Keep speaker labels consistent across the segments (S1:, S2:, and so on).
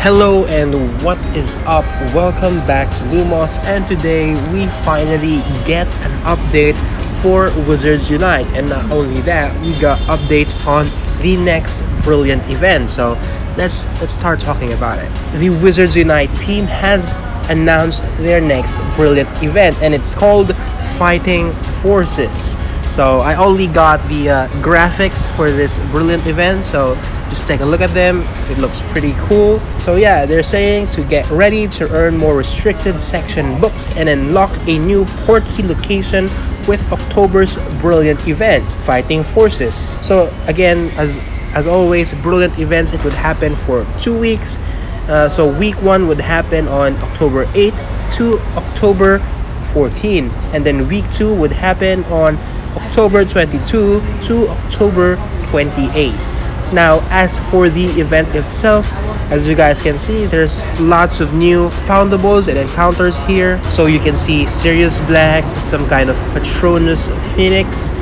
S1: Hello and what is up? Welcome back to Lumos, and today we finally get an update for Wizards Unite, and not only that, we got updates on the next brilliant event. So let's start talking about it. The Wizards Unite team has announced their next brilliant event, and it's called Fighting Forces. So I only got the graphics for this brilliant event, so just take a look at them. It looks pretty cool. So yeah, they're saying to get ready to earn more restricted section books and unlock a new Portkey location with October's brilliant event, Fighting Forces. So again, as always, brilliant events, it would happen for 2 weeks. So week 1 would happen on October 8th to October 14, and then week 2 would happen on October 22 to October 28. Now, as for the event itself, as you guys can see, there's lots of new foundables and encounters here. So you can see Sirius Black, some kind of Patronus Phoenix.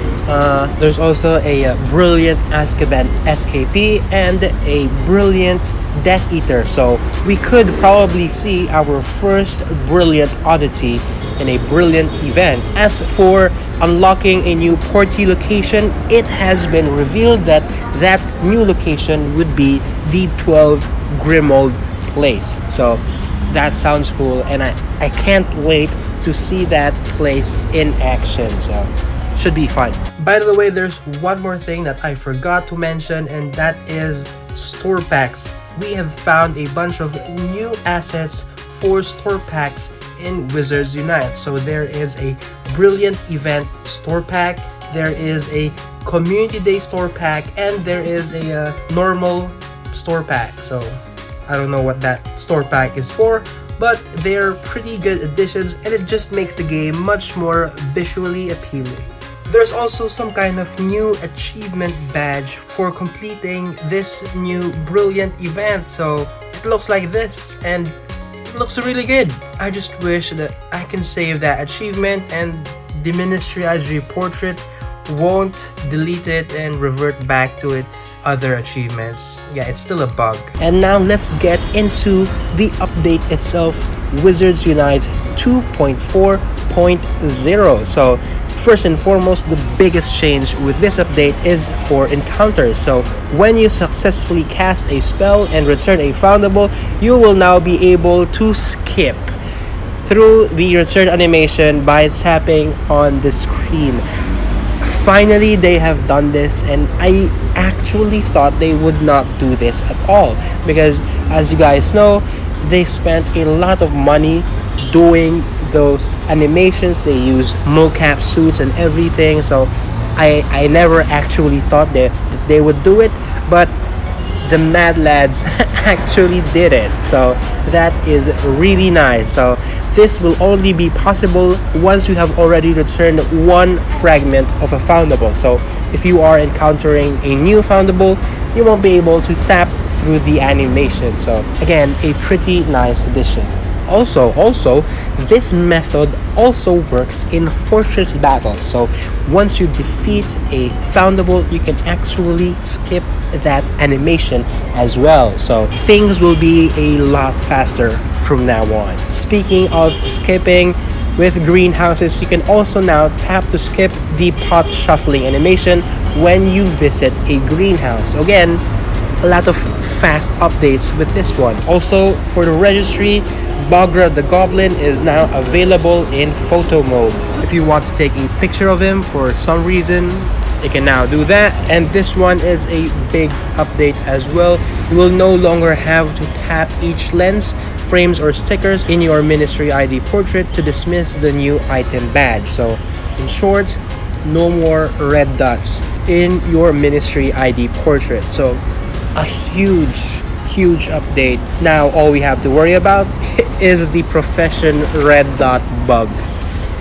S1: There's also a brilliant Azkaban escapee and a brilliant Death Eater. So we could probably see our first brilliant oddity in a brilliant event. As for unlocking a new Portkey location, it has been revealed that that new location would be the 12 Grimold place. So that sounds cool, and I can't wait to see that place in action. So should be fun. By the way, there's one more thing that I forgot to mention, and that is store packs. We have found a bunch of new assets for store packs in Wizards Unite. So there is a brilliant event store pack, there is a community day store pack, and there is a normal store pack. So I don't know what that store pack is for, but they're pretty good additions, and it just makes the game much more visually appealing. There's also some kind of new achievement badge for completing this new brilliant event. So it looks like this, and it looks really good. I just wish that I can save that achievement and the Ministry IG portrait won't delete it and revert back to its other achievements. Yeah, it's still a bug. And now let's get into the update itself, Wizards Unite 2.4.0. So first and foremost, the biggest change with this update is for encounters. So when you successfully cast a spell and return a foundable, you will now be able to skip through the return animation by tapping on the screen. Finally, they have done this, and I actually thought they would not do this at all, because as you guys know, they spent a lot of money doing those animations. They use mocap suits and everything, so I never actually thought that they would do it, but the Mad Lads actually did it. So that is really nice. So this will only be possible once you have already returned one fragment of a foundable. So if you are encountering a new foundable, you won't be able to tap through the animation. So again, a pretty nice addition. Also, this method also works in fortress battles. So once you defeat a foundable, you can actually skip that animation as well. So things will be a lot faster from now on. Speaking of skipping, with greenhouses, you can also now tap to skip the pot shuffling animation when you visit a greenhouse. Again, a lot of fast updates with this one. Also, for the registry, Bogra the Goblin is now available in photo mode. If you want to take a picture of him for some reason, you can now do that. And this one is a big update as well. You will no longer have to tap each lens, frames, or stickers in your Ministry ID portrait to dismiss the new item badge. So in short, no more red dots in your Ministry ID portrait. So a huge update. Now all we have to worry about is the profession red dot bug,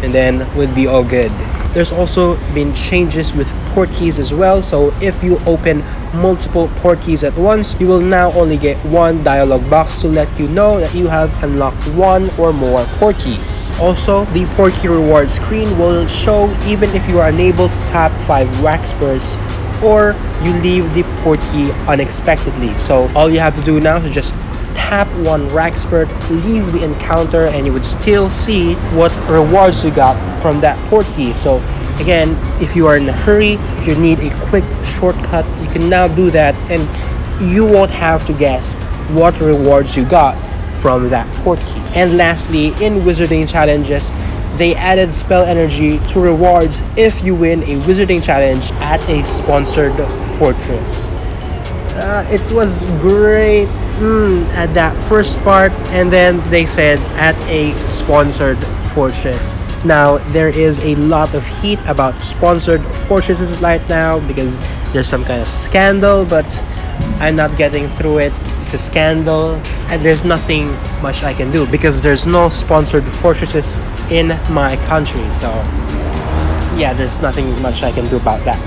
S1: and then we'll be all good. There's also been changes with portkeys as well. So if you open multiple portkeys at once, you will now only get one dialog box to let you know that you have unlocked one or more portkeys. Also, the portkey reward screen will show even if you are unable to tap 5 wax bursts or you leave the portkey unexpectedly. So all you have to do now is just tap one Rackspurt, leave the encounter, and you would still see what rewards you got from that Portkey. So again, if you are in a hurry, if you need a quick shortcut, you can now do that, and you won't have to guess what rewards you got from that Portkey. And lastly, in Wizarding Challenges, they added spell energy to rewards if you win a Wizarding Challenge at a sponsored fortress. It was great at that first part, and then they said at a sponsored fortress. Now, there is a lot of heat about sponsored fortresses right now because there's some kind of scandal, but I'm not getting through it. It's a scandal, and there's nothing much I can do because there's no sponsored fortresses in my country. So yeah, there's nothing much I can do about that.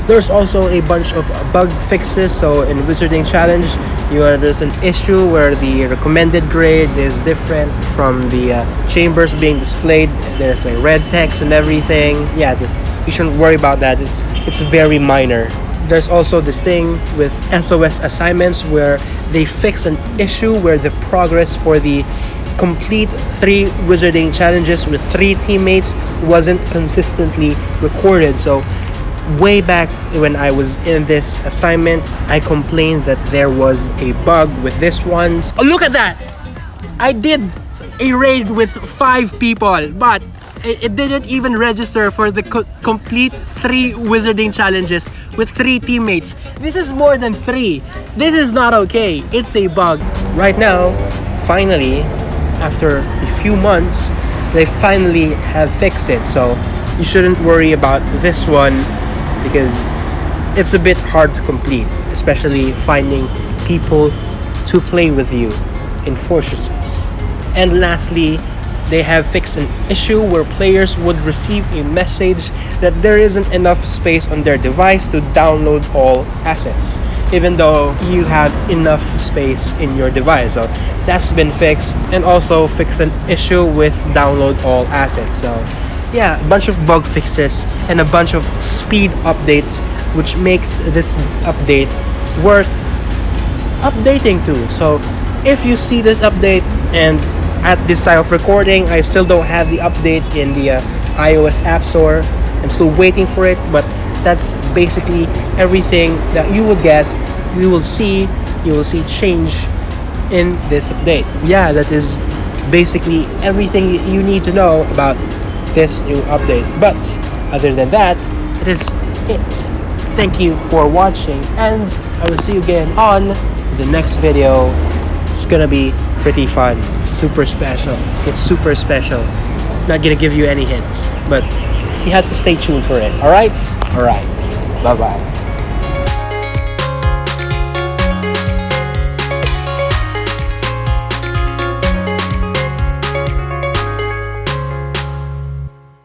S1: There's also a bunch of bug fixes. So in Wizarding Challenge, there's an issue where the recommended grade is different from the chambers being displayed. There's a red text and everything. Yeah, you shouldn't worry about that. It's very minor. There's also this thing with SOS assignments where they fix an issue where the progress for the complete 3 Wizarding Challenges with 3 teammates wasn't consistently recorded. So way back when I was in this assignment, I complained that there was a bug with this one. Oh, look at that! I did a raid with 5 people, but it didn't even register for the complete 3 Wizarding Challenges with 3 teammates. This is more than 3. This is not okay. It's a bug. Right now, finally, after a few months, they finally have fixed it. So you shouldn't worry about this one because it's a bit hard to complete, especially finding people to play with you in fortresses. And lastly, they have fixed an issue where players would receive a message that there isn't enough space on their device to download all assets, even though you have enough space in your device. So that's been fixed, and also fix an issue with download all assets. So yeah, a bunch of bug fixes and a bunch of speed updates, which makes this update worth updating to. So if you see this update, and at this time of recording, I still don't have the update in the iOS App Store. I'm still waiting for it, but that's basically everything that you will get. You will see change in this update. Yeah, that is basically everything you need to know about this new update. But other than that, it is it. Thank you for watching, and I will see you again on the next video. It's gonna be pretty fun, super special. It's super special. Not gonna give you any hints, but you have to stay tuned for it. Alright? Alright. Bye-bye.